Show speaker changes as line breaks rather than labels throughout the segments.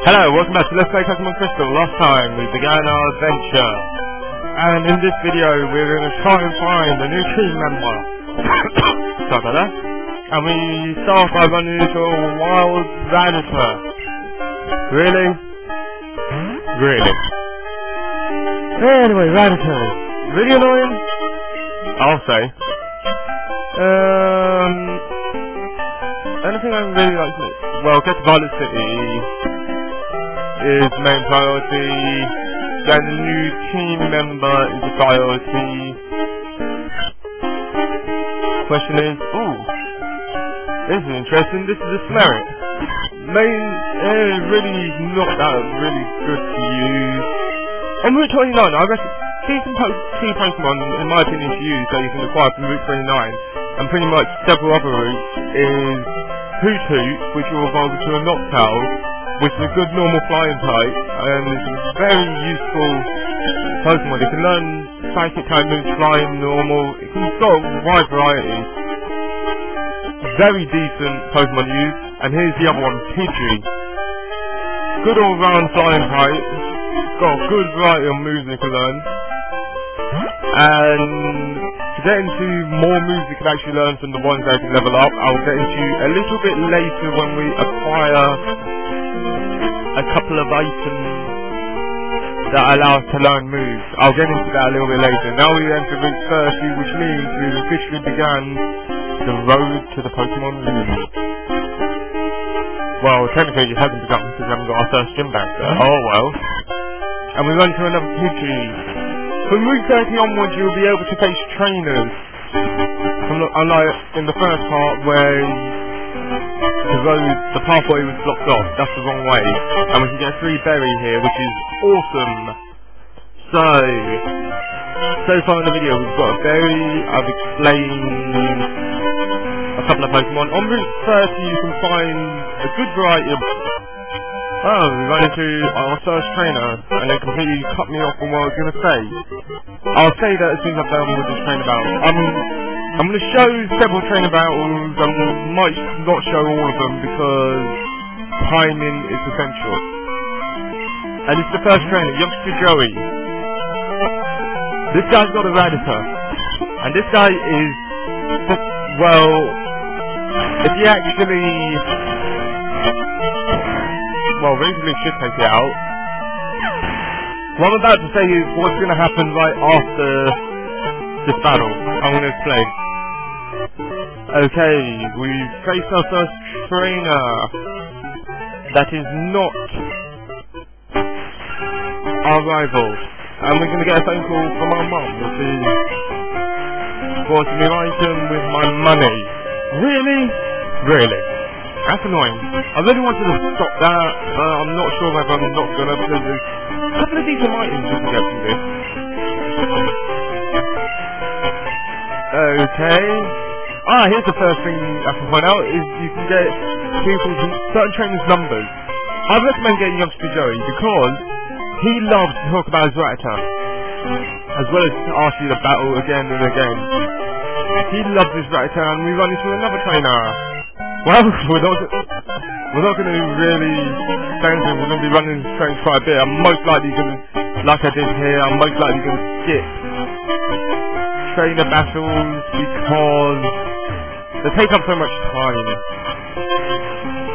Hello, welcome back to Let's Play Pokemon Crystal. Last time we began our adventure, and in this video we're going to try and find a new team member. Sorry about that. And we start by running into a wild Rattata. Really? Really? Anyway, Rattata. Really annoying? I'll say. Anything I really like to... Well, get to Violet City is the main priority. Then the new team member is a priority. Question is, ooh, this is interesting. This is a Smerit. Really not that really good to use. On Route 29, I reckon decent key Pokemon, in my opinion, to use that you can acquire from Route 29, and pretty much several other routes, is Hoothoot, which will evolve into a Noctowl, which is a good normal flying type, and is a very useful Pokemon. It can learn psychic type moves, flying, normal. It's got a wide variety. Very decent Pokemon to use. And here's the other one, Pidgey. Good all-round flying type. Got a good variety of moves it can learn. And to get into more moves you can actually learn from the ones that you can level up, I'll get into a little bit later when we acquire a couple of items that allow us to learn moves. I'll get into that a little bit later. Now we enter Route 30, which means we've officially begun the road to the Pokemon League. Well, technically it hasn't begun because we haven't got our first gym back there. Oh well. And we run to another Pidgey. From Route 30 onwards you'll be able to face trainers. Unlike in the first part where the pathway was blocked off, that's the wrong way. And we can get 3 berry here, which is awesome. So far in the video we've got a berry, I've explained a couple of Pokemon. On Route 30 you can find a good variety of... Oh, we run into our first trainer, and they completely cut me off from what I was going to say. I'll say that as soon as I'm done with this trainer battle. I'm going to show several trainer battles. I might not show all of them because timing is essential. And it's the first trainer, Youngster Joey. This guy's got a Rattata. And this guy is... Well... If he actually... Well, reasonably should take it out. What I'm about to say is what's going to happen right after this battle. I'm going to explain. Okay, we've faced our first trainer. That is not our rival. And we're going to get a phone call from our mum, which is for a new item with my money. Really? Really? That's annoying. I really wanted to stop that, but I'm not sure if I'm not gonna, because there's a couple of decent items we can get from this. Okay. Here's the first thing I can point out, is you can get certain trainers' numbers. I recommend getting Youngster Joey because he loves to talk about his Rattata, as well as to ask you to battle again and again. He loves his Rattata, and we run into another trainer. Well, we're not going to really say anything. We're going to be running straight quite a bit. I'm most likely going to, like I did here, I'm most likely going to skip trainer battles because they take up so much time.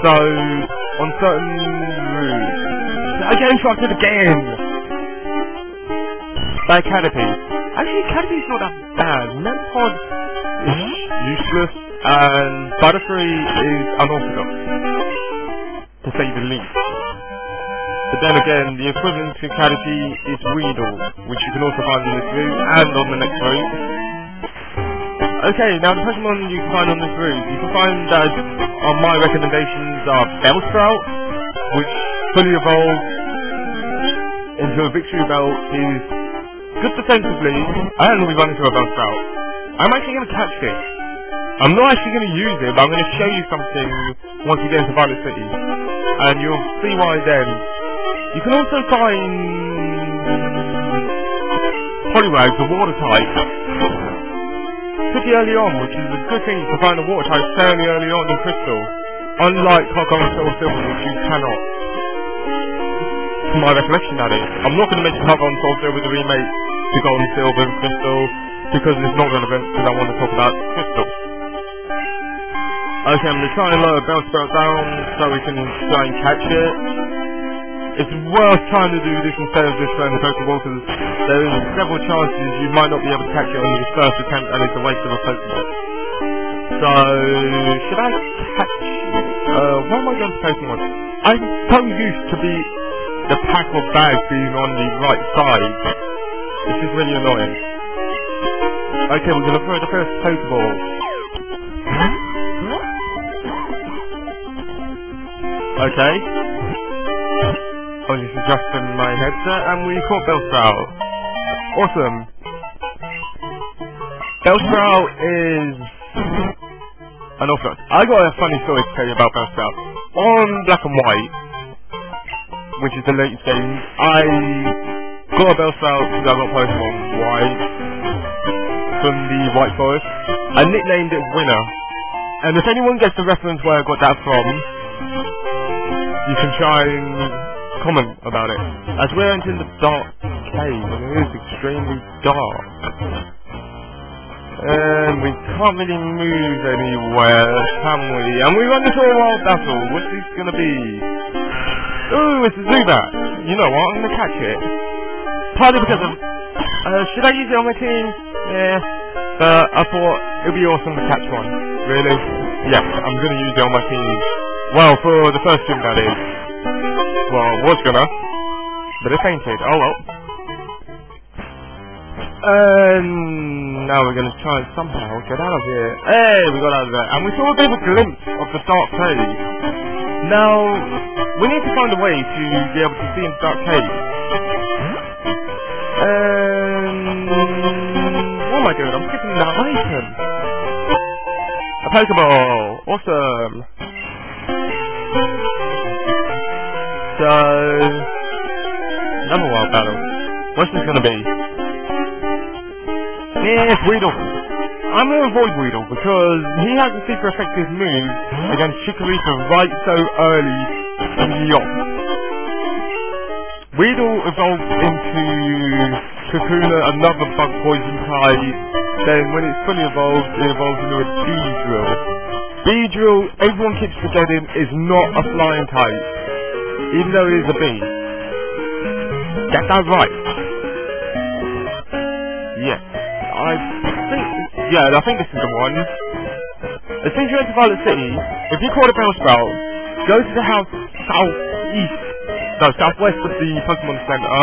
So, on certain routes, I get interrupted again by Caterpie. Actually, Caterpie's not that bad. Lampod is useless. And Butterfree is unorthodox, to say the least. But then again, the equivalent to Caterpie is Weedle, which you can also find on this route and on the next route. Okay, now the Pokemon you can find on this route, you can find that my recommendations are Bellsprout, which fully evolved into a Victory Belt is good defensively, and we run into a Bellsprout. I'm actually going to catch this. I'm not actually going to use it, but I'm going to show you something once you get into Violet City. And you'll see why then. You can also find Poliwag, the water type, pretty early on, which is a good thing. You can find the water type fairly early on in Crystal. Unlike Cogong and Silver, which you cannot. to my recollection, that is. I'm not going to mention Hug-On Soldier with the remake to Gold and Silver and Crystal, because it's not relevant, because I want to talk about Crystal. Okay, I'm going to try and lower Bellsprout down so we can try and catch it. It's worth trying to do this instead of just throwing the Pokeball, because there is several chances you might not be able to catch it on your first attempt, and it's a waste of a Pokeball. So, should I catch... where am I going to Pokemon? I'm so used to the pack of bags being on the right side. This is really annoying. Okay, we're going to throw the first Pokeball. Okay. I'll just adjust my headset, and we caught Bellsprout. Awesome. Bellsprout is an Orphanot. I got a funny story to tell you about Bellsprout. On Black and White, which is the latest game, I got a Bellsprout because I got Pokemon White from the White Forest. I nicknamed it Winner. And if anyone gets the reference where I got that from, you can try and comment about it. As we're entering the dark cave, and it is extremely dark. And we can't really move anywhere, can we? And we run into a wild battle. What's this gonna be? Ooh, it's a Zubat. You know what? I'm gonna catch it. Partly because of... should I use it on my team? Yeah. But I thought it'd be awesome to catch one. Really? Yes, I'm gonna use it on my team. Well, for the first gym, that is. Well, I was gonna. But it fainted. Oh well. Now we're going to try and somehow get out of here. Hey, we got out of there. And we saw a bit of a glimpse of the dark cave. Now, we need to find a way to be able to see in the dark cave. What am I doing? I'm skipping that item. A Pokeball. Awesome. So, another wild battle. What's this going to be? Yes, Weedle. I'm going to avoid Weedle because he has a super effective move against Chikorita right so early in the off. Weedle evolves into Kakuna, another bug poison type. Then when it's fully evolved, it evolves into a Beedrill. Beedrill, everyone keeps forgetting, is not a flying type, even though it is a bee. Get that right. Yes. I think this is the one. As soon as you enter Violet City, if you caught a Bellsprout, go to the house southwest of the Pokemon Center.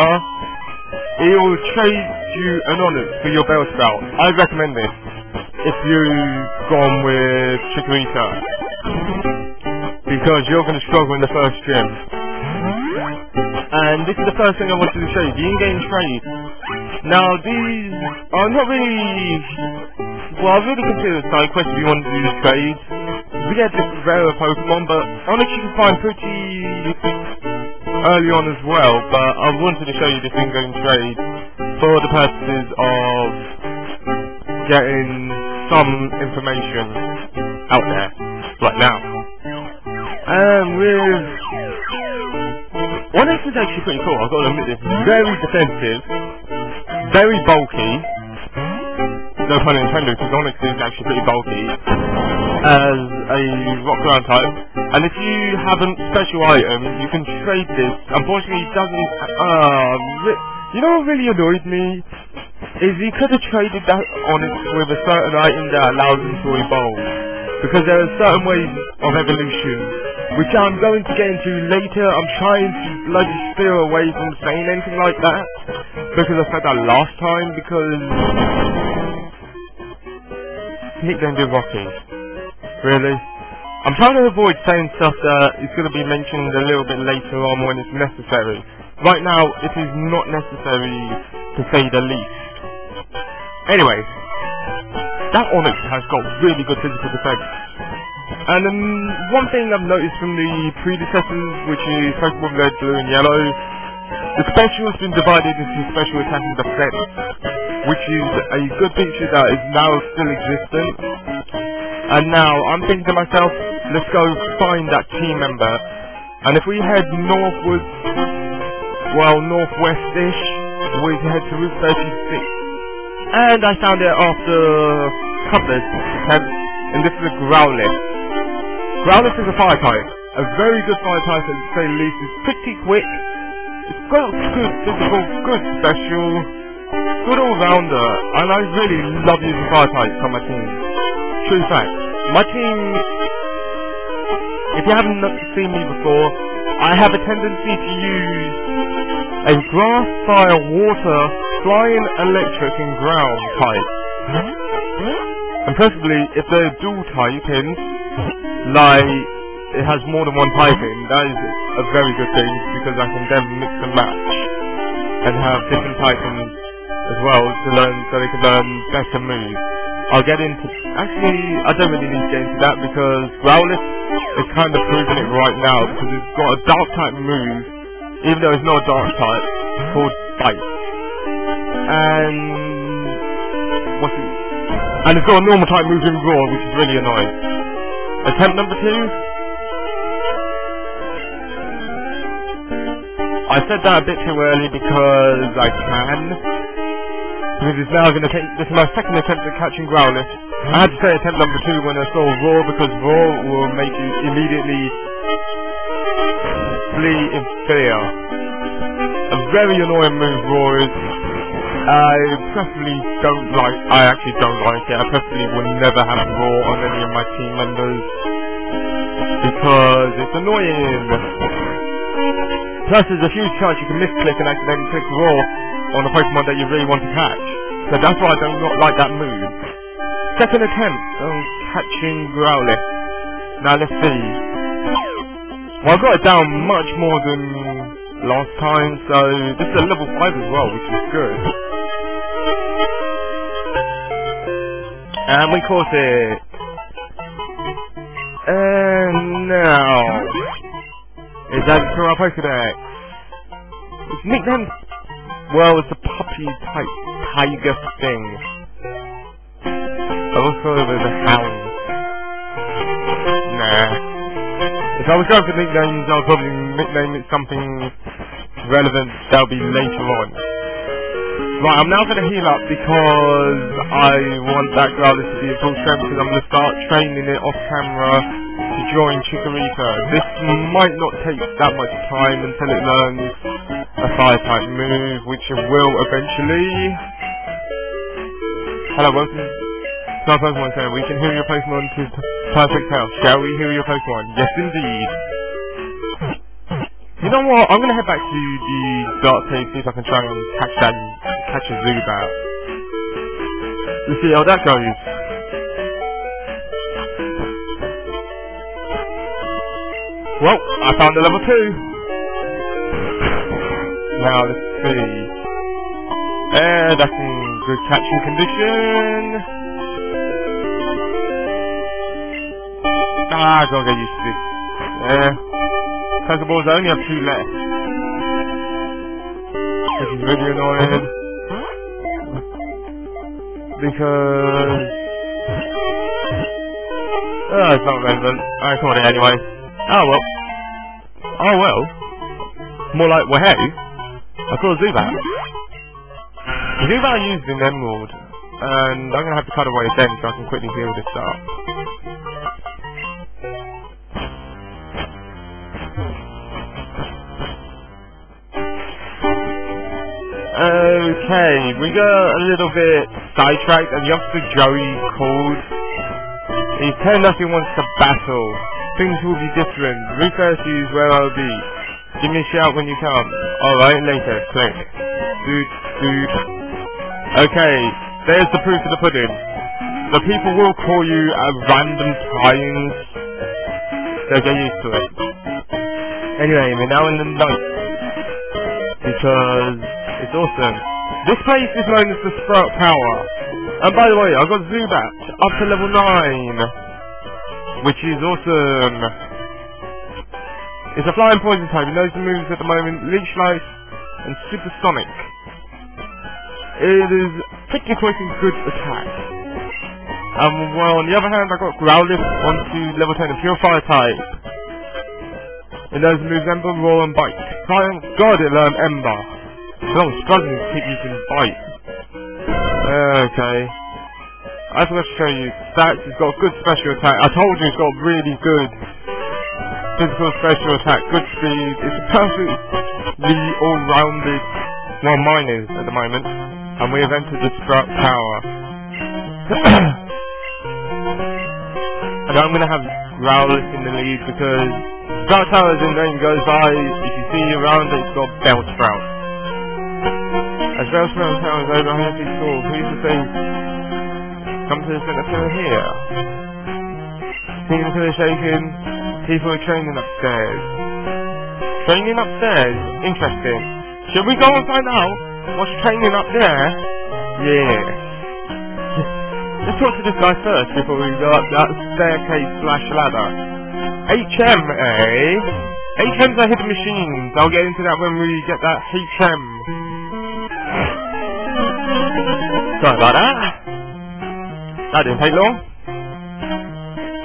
It will trade you an honor for your Bellsprout. I recommend this if you've gone with Chikorita, because you're going to struggle in the first gym. And this is the first thing I wanted to show you, the in-game trade. Now, these are not really... Well, I really consider it side quest if you want to do this trade. We get this rarer Pokemon, but Onyx you can find pretty early on as well, but I wanted to show you this in-game trade for the purposes of getting some information out there right now. And with... Onyx is actually pretty cool, I've got to admit this. Very defensive, very bulky. No pun intended, because Onyx is actually pretty bulky as a rock ground type. And if you have a special item, you can trade this. Unfortunately, it doesn't... you know what really annoyed me? Is he could have traded that Onyx with a certain item that allows him to evolve. Because there are certain ways of evolution, which I'm going to get into later. I'm trying to bloody steer away from saying anything like that, because I said that last time, because... Nickname did Rocky. Really? I'm trying to avoid saying stuff that is going to be mentioned a little bit later on when it's necessary. Right now, it is not necessary, to say the least. Anyway, that Onyx has got really good physical defense. And one thing I've noticed from the predecessors, which is Pokemon Red, Blue and Yellow, the special has been divided into special attack and defense, which is a good feature that is now still existent. And now, I'm thinking to myself, let's go find that team member. And if we head northwards well, northwest-ish, we head to Route 36. And I found it after a couple of attempts, and this is a Growlithe. Growlithe is a fire type. A very good fire type, to say the least. It's pretty quick. It's got good physical, good special, good all-rounder, and I really love using fire types on my team. True fact. My team, if you haven't seen me before, I have a tendency to use a grass, fire, water, flying, electric, and ground type. And preferably, if they're dual typing, like it has more than one typing, that is a very good thing because I can then mix and match and have different typings as well to learn, so they can learn better moves. I'll get into, actually I don't really need to get into that because Growlithe is kind of proving it right now because it's got a dark type move, even though it's not a dark type, called Bite. And and it's got a normal type move in Roar, which is really annoying. Attempt number 2. I said that a bit too early because I can. Because it's now going to take, this is my second attempt at catching Growlithe. I had to say attempt number 2 when I saw Roar because Roar will make you immediately flee in fear. A very annoying move Roar is. I actually don't like it. I personally will never have Roar on any of my team members because it's annoying. Plus there's a huge chance you can misclick and accidentally click Roar on a Pokemon that you really want to catch. So that's why I do not like that move. Second attempt on catching Growlithe. Now let's see. Well, I got it down much more than last time, so this is a level 5 as well, which is good. And we caught it. And now, is that for our Pokedex? Its nickname, well, it's a puppy type tiger thing. Also, there's a hound. Nah. If I was going for nicknames, I'll probably nickname it something relevant that'll be later on. Right, I'm now going to heal up because I want that Growlithe to be in full strength because I'm going to start training it off camera to join Chikorita. This might not take that much time until it learns a fire type move, which it will eventually. Hello, welcome to our Pokemon Center. We can heal your Pokemon to perfect health. Shall we heal your Pokemon? Yes, indeed. You know what? I'm gonna head back to the Dark Cave, see if I can try and catch a Zubat. Let's see how that goes. Well, I found the level 2. Now let's see. That's in good catching condition. I gotta get used to this. Pokeballs, I only have 2 left. Which is really annoying. Because... it's not relevant. I caught it anyway. Oh well. Oh well. More like, well hey. I caught a Zubat. The Zubat I used in Emerald. And I'm gonna have to cut away again so I can quickly heal this up. Okay, we got a little bit sidetracked and youngster Joey called. He turned up, he wants to battle. Things will be different. Route 30 is where I'll be. Give me a shout when you come. Alright, later. Click. Doot. Okay, there's the proof of the pudding. The people will call you at random times. So get used to it. Anyway, we're now in the night. Because it's awesome. This place is known as the Sprout Tower. And by the way, I got Zubat up to level 9. Which is awesome. It's a flying poison type. It knows the moves at the moment. Leech Life and Supersonic. It is pretty quick and good attack. Well, on the other hand, I got Growlithe onto level 10, a pure fire type. It knows the moves Ember, Roar and Bite. Thank God it learned Ember. So I'm struggling to keep using Bite. Okay. I forgot to show you stats. It's got good special attack. I told you it's got really good physical special attack, good speed. It's a perfectly all-rounded, well, mine is at the moment. And we have entered the Sprout Tower. And I'm going to have Growlithe in the lead because Sprout Tower, as in game goes by, if you see around it, it's got Bellsprout. As Bellsprout Tower is over 100 feet tall, please to say, come to the center tower here. Teams are shaking, people are training upstairs. Training upstairs? Interesting. Should we go and find out what's training up there? Yeah. Let's talk to this guy first before we go up that staircase/ladder. HM, eh? HM's are hidden machines. I'll get into that when we get that HM. Sorry about that. That didn't take long.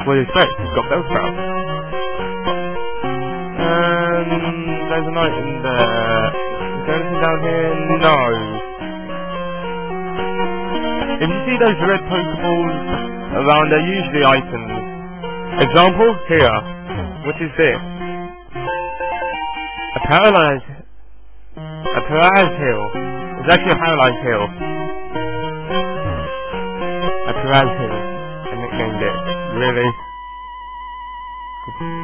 What do you expect? He's got Bellsprout. And there's an item there. Is there anything down here? No. If you see those red Pokeballs around, they're usually items. Example, here. What is this? A paralyzed hill. It's actually a paralyzed hill. A paralyzed hill. I nicknamed it. Really?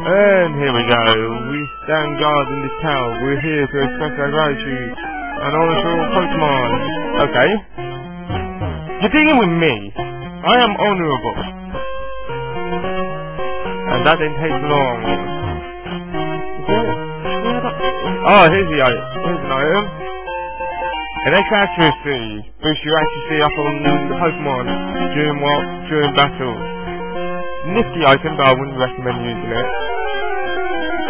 And here we go. We stand guard in this tower. We're here to express our gratitude and honor to all Pokemon. Okay. You're dealing with me. I am honourable. And that didn't take long. Oh, here's the item. Here's an item. An extra accuracy. Boosts your accuracy up on the Pokemon during battle. Nifty item, but I wouldn't recommend using it.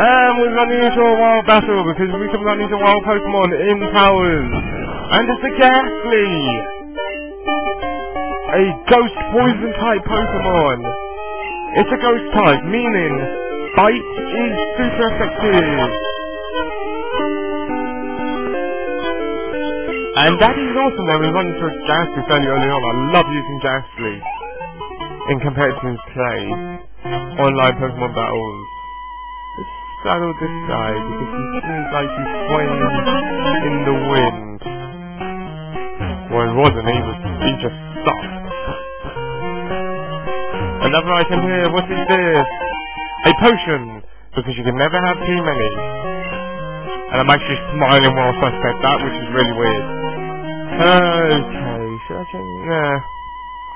And we're running into a wild battle because we can run into wild Pokemon in towers. And it's a Ghastly! A ghost poison type Pokemon. It's a ghost type, meaning Bite is super effective. And that is awesome that we run into a Ghastly fairly early on. I love using Ghastly in competitive play, online Pokemon battles. Let's saddle this guy because he seems like he's swaying in the wind. Well, it wasn't, he just stopped. Another item here, what is this? A potion, because you can never have too many. And I'm actually smiling whilst I said that, which is really weird. Okay, should I change? Nah.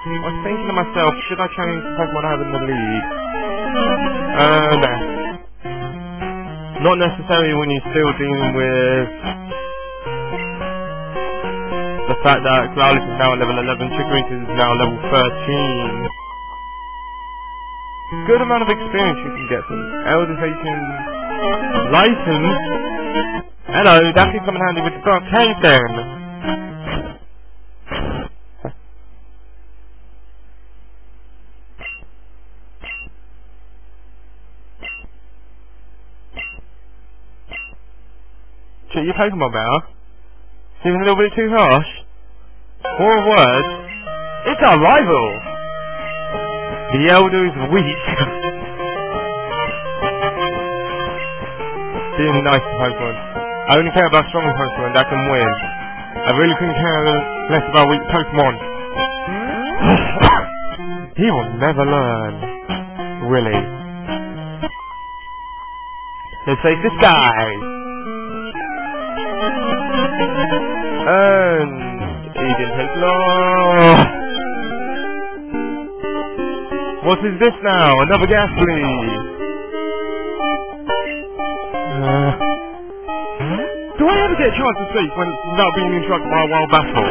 I was thinking to myself, should I change the Pokemon I have in the lead? Nah. Not necessarily when you're still dealing with the fact that Growlithe is now level 11, Chikorita is now level 13. Good amount of experience you can get from Elderfacian license. Hello, that can come in handy with the Dark Cave then. Check your Pokemon better. Seems a little bit too harsh. For a word, it's our rival. The Elder is weak. Being nice to Pokemon. I only care about strong Pokemon that can win. I really couldn't care less about weak Pokemon. He will never learn. Will he? Let's face this guy. And he didn't take long. What is this now? Another Ghastly! Do I ever get a chance to speak without being interrupted by a wild battle?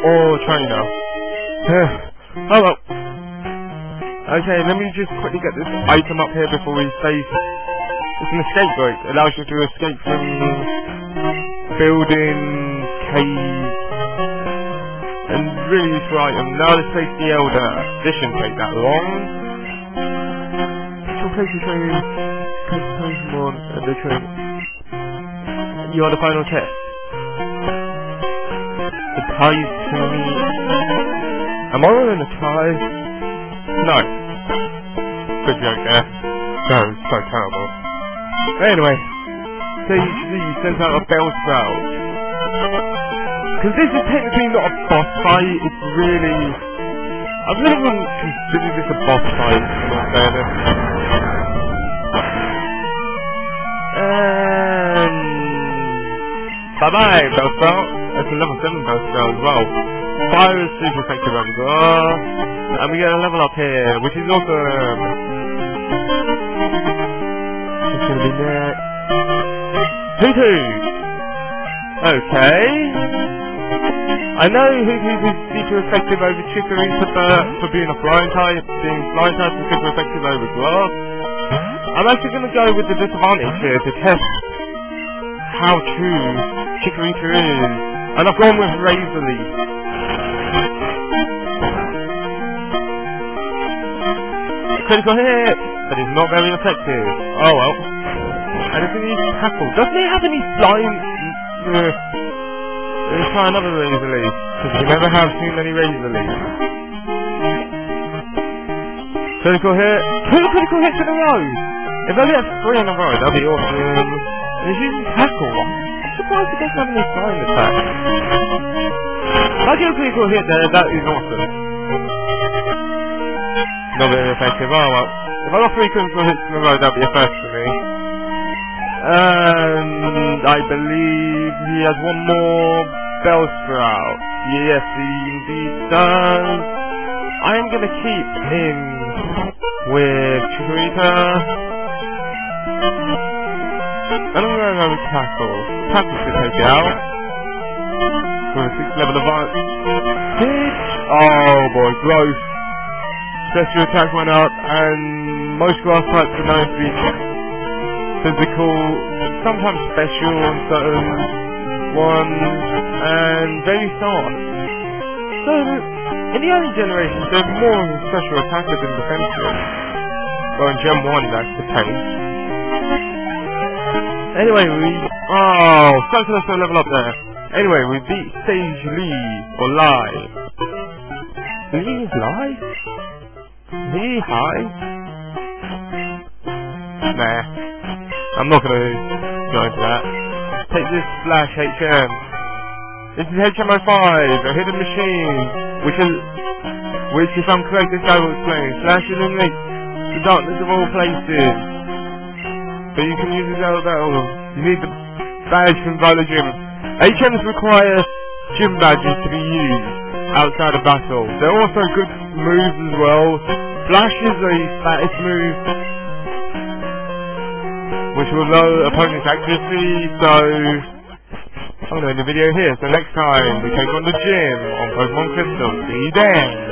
Or trainer? Oh well. Okay, let me just quickly get this item up here before we face... It's an escape rope. It allows you to escape from buildings, caves, and really useful item. Now let's face the Elder. This shouldn't take that long. Place the training, Pokemon, and the training. You are the final test. The ties to me. Am I wearing a tie? No. Good joke there. No, it's so terrible. Anyway, stage 3 sends out a Bellsprout. Because this is technically not a boss fight, it's really... I really wouldn't consider this a boss fight, in all fairness. And... bye-bye, Bellsprout. That's a level 7 Bellsprout as well. Fire is super effective over there. And we get a level up here, which is awesome. It's gonna be next. Hutu! Okay. I know Hutu is super effective over Chikorita for being a flying type. Being flying type is super effective over Grass. I'm actually gonna go with the disadvantage here to test how true Chikorita is. And I've gone with Razor Leaf. Critical hit! But it's not very effective. Oh well. And it's going to use Tackle. Doesn't it have any slime? Let's try another Razor Leaf. Because we never have too many Razor Leaves. Critical hit. 2 critical hits in a row! If I get 3 in a row, that'd be awesome. And it's using Tackle. I'm surprised it doesn't have any slime attacks. If I get a critical hit there, that is awesome. Not very effective. Oh well. If I got 3 critical hits in a row, that'd be a first for me. And I believe he has one more Bellsprout. Yes, he indeed does. I am going to keep him with Chikorita. And I'm going to go with Tackle. Tackle should take it out. With a 6th level advantage. Oh boy, growth. Special attack went up, and most grass types are known to be physical, sometimes special on certain ones, and very soft. So, in the early generations, they're more special attackers than defensive. Well, in Gen 1, that's the case. Anyway, so level up there. Anyway, we beat Stage Lee, or Lai. Lee is Lai? Lee High? Nah. I'm not gonna go into that. Take this Slash HM. This is HM05, a hidden machine, which if I'm correct, this guy will explain. Slash eliminates the darkness of all places. So you can use this out of battle. You need the badge from Violet Gym. HMs require gym badges to be used outside of battle. They're also good moves as well. Flash is a status move, which will lower opponent's accuracy, so I'm going to end the video here. So next time we take on the gym on Pokemon Crystal. See you then!